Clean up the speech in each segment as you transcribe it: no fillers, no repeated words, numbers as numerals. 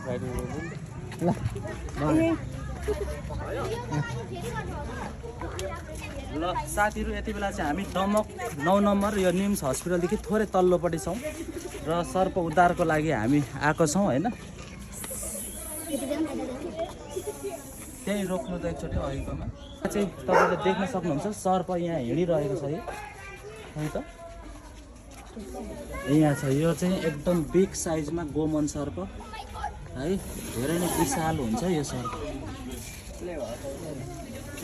ल साथीहरू यति बेला चाहिँ हामी दमक 9 नम्बर यो निम्स हस्पिटलदेखि थोरै तल्लोपट्टि छौँ र सर्प उद्धारको लागि हामी आएको छौँ होइन। त्यही रोक्नु त एकचोटि अहिलेकोमा चाहिँ तपाईँले देख्न सक्नुहुन्छ सर्प यहाँ हिँडिरहेको छ है त। यहाँ छ यो चाहिँ एकदम बिग साइजमा गोमन सर्प है, धेरै नै विशाल हुन्छ यो सर्प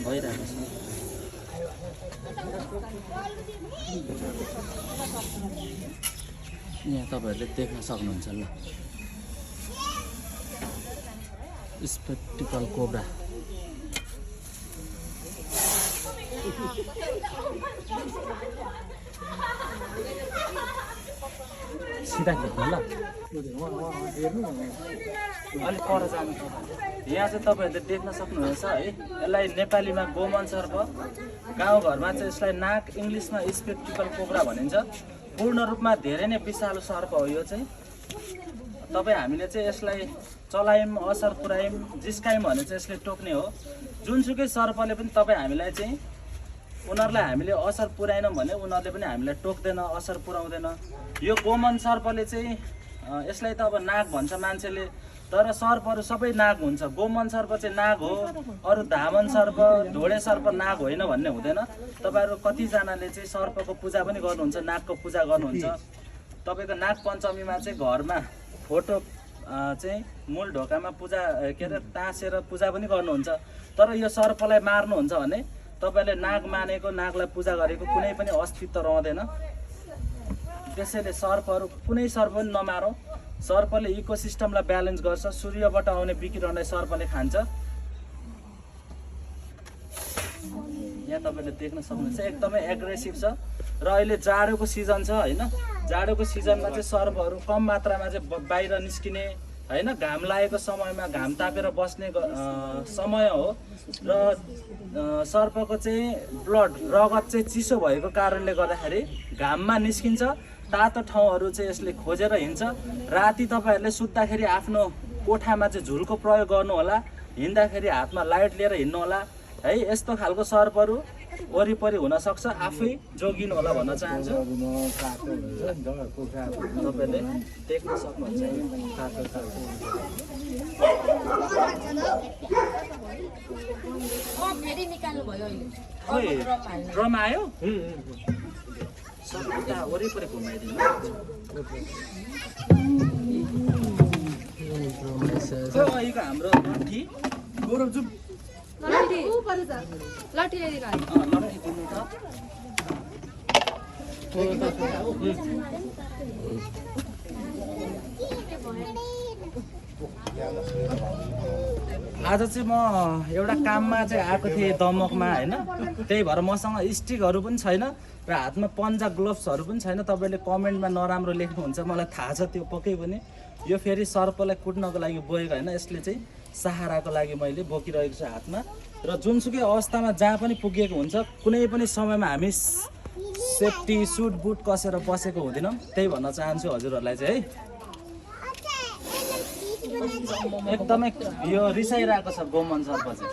भइरहेको छ। यहाँ तपाईँहरूले देख्न सक्नुहुन्छ ल स्पेक्टिकल कोब्रा। सिधा खेल्नु ल अलिक पर जानु। यहाँ चाहिँ तपाईँहरूले देख्न सक्नुहुन्छ है, यसलाई नेपालीमा गोमन सर्प, गाउँघरमा चाहिँ यसलाई नाग, इङ्ग्लिसमा स्पेक्टिकल कोब्रा भनिन्छ। पूर्ण रूपमा धेरै नै विषालु सर्प हो यो चाहिँ। तपाईँ हामीले चाहिँ यसलाई चलायौँ, असर पुऱ्यायौँ, जिस्कायौँ भने चाहिँ यसले टोक्ने हो। जुनसुकै सर्पले पनि तपाईँ हामीलाई चाहिँ उनीहरूलाई हामीले असर पुऱ्याएनौँ भने उनीहरूले पनि हामीलाई टोक्दैन, असर पुऱ्याउँदैन। यो गोमन सर्पले चाहिँ यसलाई त अब नाग भन्छ मान्छेले, तर सर्पहरू सबै नाग हुन्छ। गोमन सर्प चाहिँ नाग हो, अरू धामन सर्प, ढोडे सर्प नाग होइन भन्ने हुँदैन। तपाईँहरू कतिजनाले चाहिँ सर्पको पूजा पनि गर्नुहुन्छ, नागको पूजा गर्नुहुन्छ। तपाईँको नाग पञ्चमीमा चाहिँ घरमा फोटो चाहिँ मूल ढोकामा पूजा के अरे टाँसेर पूजा पनि गर्नुहुन्छ। तर यो सर्पलाई मार्नुहुन्छ भने तपाईँले नाग मानेको, नागलाई पूजा गरेको कुनै पनि अस्तित्व रहँदैन। त्यसैले सर्पहरू कुनै सर्प पनि नमारौँ। सर्पले इकोसिस्टमलाई ब्यालेन्स गर्छ, सूर्यबाट आउने विकिरणलाई सर्पले खान्छ। यहाँ तपाईँले देख्न सक्नुहुन्छ एकदमै एग्रेसिभ छ। र अहिले जाडोको सिजन छ होइन, जाडोको सिजनमा चाहिँ सर्पहरू कम मात्रामा चाहिँ बाहिर निस्किने होइन, घाम लागेको समयमा घाम तापेर बस्ने समय हो। र सर्पको चाहिँ ब्लड रगत चाहिँ चिसो भएको कारणले गर्दाखेरि घाममा निस्किन्छ। तातो ठाउँहरू चाहिँ यसले खोजेर हिँड्छ। राति तपाईँहरूले सुत्दाखेरि आफ्नो कोठामा चाहिँ झुलको प्रयोग गर्नु होला, हिँड्दाखेरि हातमा लाइट लिएर हिँड्नु होला है। यस्तो खालको सर्पहरू वरिपरि हुनसक्छ, आफै जोगिनु होला भन्न चाहन्छु। तपाईँले देख्न सक्नुहुन्छ ड्रम आयो सबैता वरिपरि घुमाइदिनु। अहिलेको हाम्रो लट्ठी लट्ठी दिनु त। आज चाहिँ म एउटा काममा चाहिँ आएको थिएँ दमकमा होइन, त्यही भएर मसँग स्टिकहरू पनि छैन र हातमा पन्जा ग्लोभ्सहरू पनि छैन। तपाईँले कमेन्टमा नराम्रो लेख्नुहुन्छ, मलाई थाहा छ त्यो पक्कै पनि। यो फेरि सर्पलाई कुट्नको लागि बोकेको होइन, यसले चाहिँ सहाराको लागि मैले बोकिरहेको छु हातमा। र जुनसुकै अवस्थामा जहाँ पनि पुगेको हुन्छ, कुनै पनि समयमा हामी सेफ्टी सुट बुट कसेर बसेको हुँदैनौँ। त्यही भन्न चाहन्छु हजुरहरूलाई चाहिँ है। एकदमै यो रिसाइरहेको छ गोमन सर्प चाहिँ।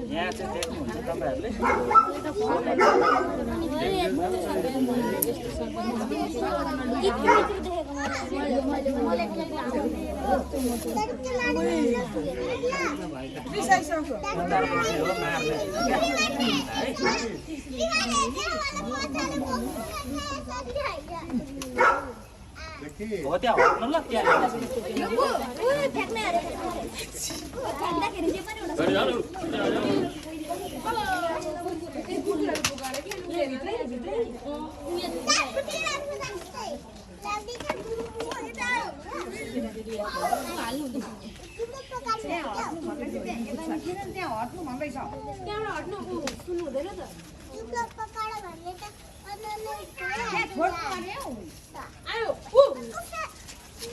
यहाँ चाहिँ देख्नुहुन्छ तपाईँहरूले हो त्यहाँ हट्नु ल त्यहाँ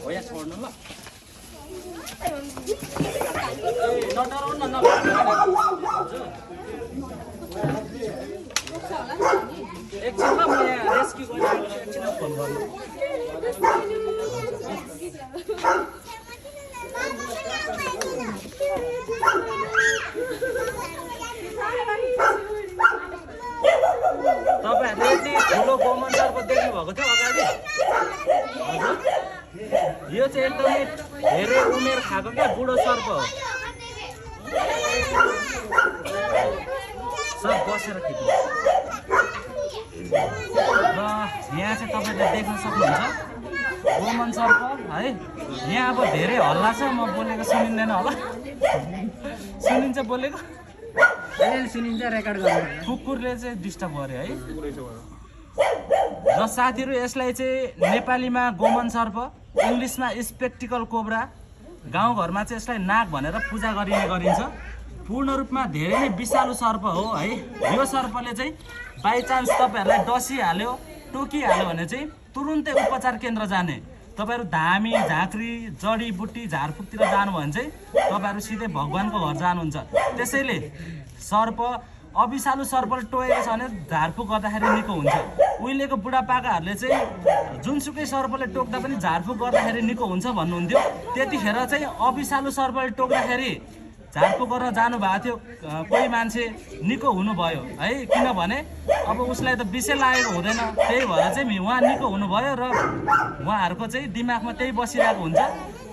हो यहाँ छोड्नु ल। नडराउनु न एकछिनमा म यहाँ रेस्क्यु गरिरहेको छु, एकछिनमा फोन गर्नु। तपाईँहरूले यति ठुलो गोमन सर्प देख्नुभएको थियो अगाडि? हजुर, यो चाहिँ एकदमै धेरै उमेर खाएको क्या बुढो सर्प हो। सर बसेर खिच्नु। र यहाँ चाहिँ तपाईँले देख्न सक्नुहुन्छ गोमन सर्प है। यहाँ अब धेरै हल्ला छ, म बोलेको सुनिँदैन होला। सुनिन्छ बोलेको? सुनिन्छ, रेकर्ड गर्नु। कुकुरले चाहिँ डिस्टर्ब गर्यो है। र साथीहरू यसलाई चाहिँ नेपालीमा गोमन सर्प, इङ्ग्लिसमा स्पेक्टिकल कोब्रा, गाउँघरमा चाहिँ यसलाई नाग भनेर पूजा गरिने गरिन्छ। पूर्ण रूपमा धेरै नै विषालु सर्प हो है। यो सर्पले चाहिँ बाइचान्स तपाईँहरूलाई डसिहाल्यो, टोकिहाल्यो भने चाहिँ तुरुन्तै उपचार केन्द्र जाने। तपाईँहरू धामी, झाँक्री, जडीबुटी, झारफुकतिर जानु भने चाहिँ तपाईँहरू सिधै भगवान्को घर जानुहुन्छ। त्यसैले सर्प अविषालु सर्पले टोकेको छ भने झारफुक गर्दाखेरि निको हुन्छ। उहिलेको बुढापाकाहरूले चाहिँ जुनसुकै सर्पले टोक्दा पनि झारफुक गर्दाखेरि निको हुन्छ भन्नुहुन्थ्यो। त्यतिखेर चाहिँ अविषालु सर्पले टोक्दाखेरि झारफुक गर्न जानुभएको थियो कोही मान्छे, निको हुनुभयो है। किनभने अब उसलाई त विषय लागेको हुँदैन, त्यही भएर चाहिँ उहाँ निको हुनुभयो र उहाँहरूको चाहिँ दिमागमा त्यही बसिरहेको हुन्छ।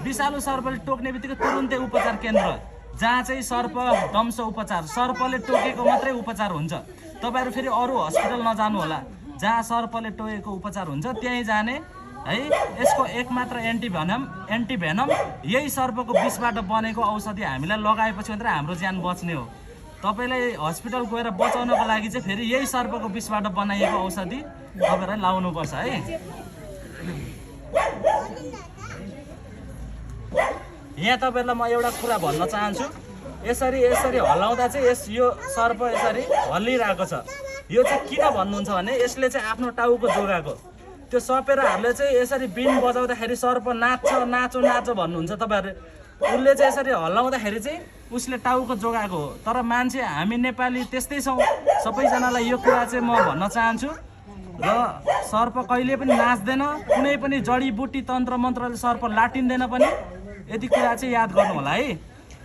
विषालु सर्पले टोक्ने बित्तिकै तुरुन्तै उपचार केन्द्र, जहाँ चाहिँ सर्प दंश उपचार, सर्पले टोकेको मात्रै उपचार हुन्छ। तपाईँहरू फेरि अरू हस्पिटल नजानु होला, जहाँ सर्पले टोकेको उपचार हुन्छ त्यहीँ जाने है। यसको एकमात्र एन्टिभेनम यही सर्पको विषबाट बनेको औषधि हामीलाई लगाएपछि मात्रै हाम्रो ज्यान बच्ने हो। तपाईँलाई हस्पिटल गएर बचाउनको लागि चाहिँ फेरि यही सर्पको विषबाट बनाइएको औषधि तपाईँलाई लाउनुपर्छ है। यहाँ तपाईँहरूलाई म एउटा कुरा भन्न चाहन्छु। यसरी हल्लाउँदा चाहिँ यो सर्प यसरी हल्लिरहेको छ। यो चाहिँ किन भन्नुहुन्छ भने यसले चाहिँ आफ्नो टाउको जोगाएको। त्यो सपेराहरूले चाहिँ यसरी बिन बजाउँदाखेरि सर्प नाच्छ, नाचो नाचो भन्नुहुन्छ तपाईँहरूले। उसले चाहिँ यसरी हल्लाउँदाखेरि चाहिँ उसले टाउको जोगाएको हो। तर मान्छे हामी नेपाली त्यस्तै छौँ। सबैजनालाई यो कुरा चाहिँ म भन्न चाहन्छु। र सर्प कहिले पनि नाच्दैन, कुनै पनि जडीबुटी तन्त्र मन्त्रले सर्प लाटिँदैन पनि। यति कुरा चाहिँ याद गर्नु होला है।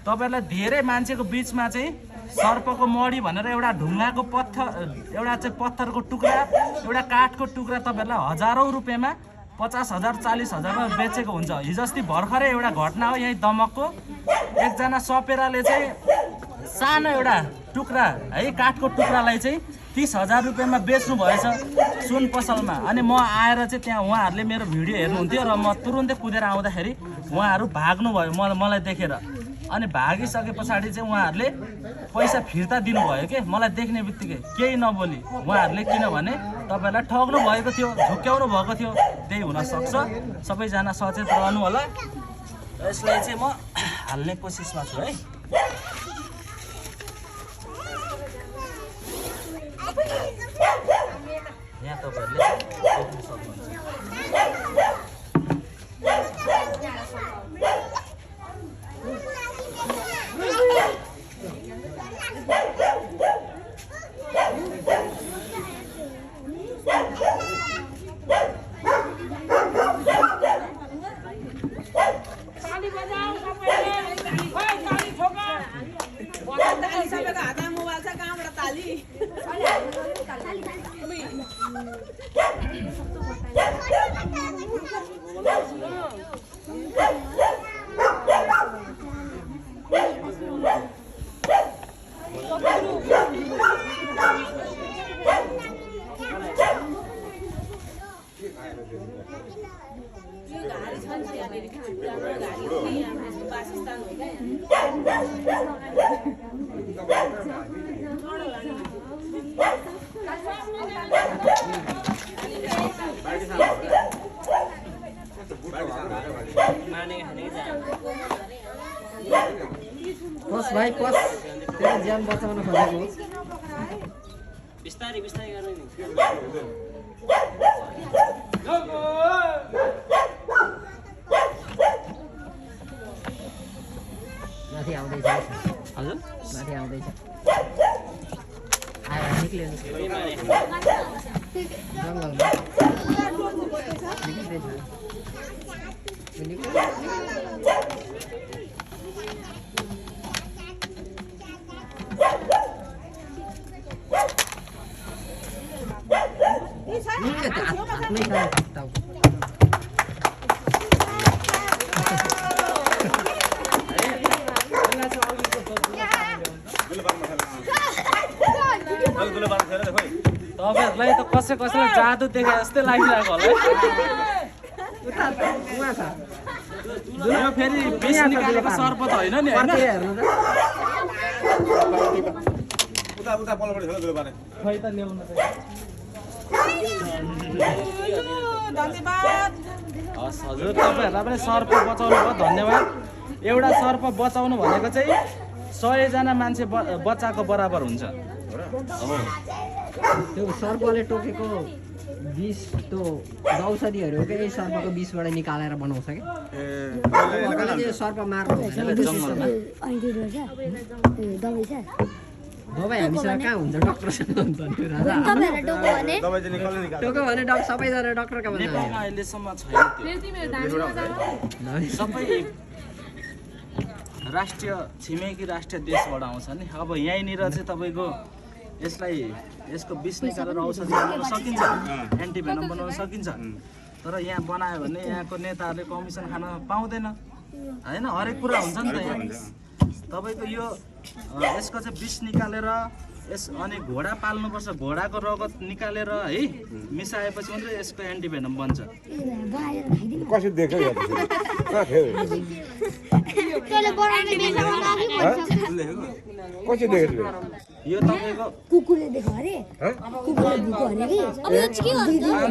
तपाईँहरूलाई धेरै मान्छेको बिचमा चाहिँ सर्पको मडी भनेर एउटा ढुङ्गाको पत्थरको टुक्रा, एउटा काठको टुक्रा तपाईँहरूलाई हजारौँ रुपियाँमा 50,000 40,000मा बेचेको हुन्छ। हिजो अस्ति भर्खरै एउटा घटना हो यहीँ दमकको। एकजना सपेराले चाहिँ सानो एउटा टुक्रा है, काठको टुक्रालाई चाहिँ 30,000 रुपियाँमा बेच्नु भएछ सुन पसलमा। अनि म आएर चाहिँ त्यहाँ उहाँहरूले मेरो भिडियो हेर्नुहुन्थ्यो र म तुरुन्तै कुदेर आउँदाखेरि उहाँहरू भाग्नुभयो मलाई देखेर। अनि भागिसके पछाडि चाहिँ उहाँहरूले पैसा फिर्ता दिनुभयो के मलाई देख्ने बित्तिकै, केही नबोली। उहाँहरूले किनभने तपाईँलाई ठग्नु भएको थियो, झुक्क्याउनु भएको थियो, त्यही हुनसक्छ। सबैजना सचेत रहनु होला। यसलाई चाहिँ म हाल्ने कोसिसमा छु है। यहाँ तपाईँहरूले देख्न सक्नुहुन्छ। सबैको हातमा मोबाइल छ, कहाँबाट ताली? पस भाइ पस, तेरो ज्यान बचाउन खोजेको। बिस्तारै बिस्तारै गर्नु नि। माथि आउँदैछ। हजुर माथि आउँदैछ। आयो निक्लियो। जङ्गलमा निकै छ। निकै त हातमै छ टाउको। तपाईँहरूलाई त कसैलाई जादु देखे जस्तै लागिरहेको होला उता उहाँ छ यो फेरि बिस निकालेको सर्प त होइन नि होइन हेर्नु त खै त ल्याउनु त धन्यवाद। हस् हजुर तपाईँहरूलाई पनि सर्प बचाउनु भयो धन्यवाद। एउटा सर्प बचाउनु भनेको चाहिँ 100 जना मान्छे बचाएको बराबर हुन्छ। त्यो सर्पले टोकेको विष त्यो औषधिहरू यही सर्पको विषबाट निकालेर बनाउँछ कि त्यो सर्प मार्नु दबाई हामीसँग कहाँ हुन्छ डक्टरसँग हुन्छ नि राजा टोक्यो भने सबैजना डक्टरका भन्छ नेपालमा अहिलेसम्म छैन त्यो सबै राष्ट्रिय छिमेकी राष्ट्रिय देशबाट आउँछ नि। अब यहीँनिर चाहिँ तपाईँको यसलाई यसको विष निकालेर औषधि बनाउन सकिन्छ, एन्टिभेनम बनाउन सकिन्छ, तर यहाँ बनायो भने यहाँको नेताहरूले कमिसन खान पाउँदैन होइन। हरेक कुरा हुन्छ नि त यहाँ। तपाईँको यो यसको चाहिँ विष निकालेर अनि घोडा पाल्नुपर्छ, घोडाको रगत निकालेर है मिसाएपछि मात्रै यसको एन्टिभेनम बन्छ। कसरी देख्यो कसरी देखेको यो तपाईँको कुकुरले देख्यो अरे कुकुरले भुक्यो अरे कि अब यो चाहिँ के हो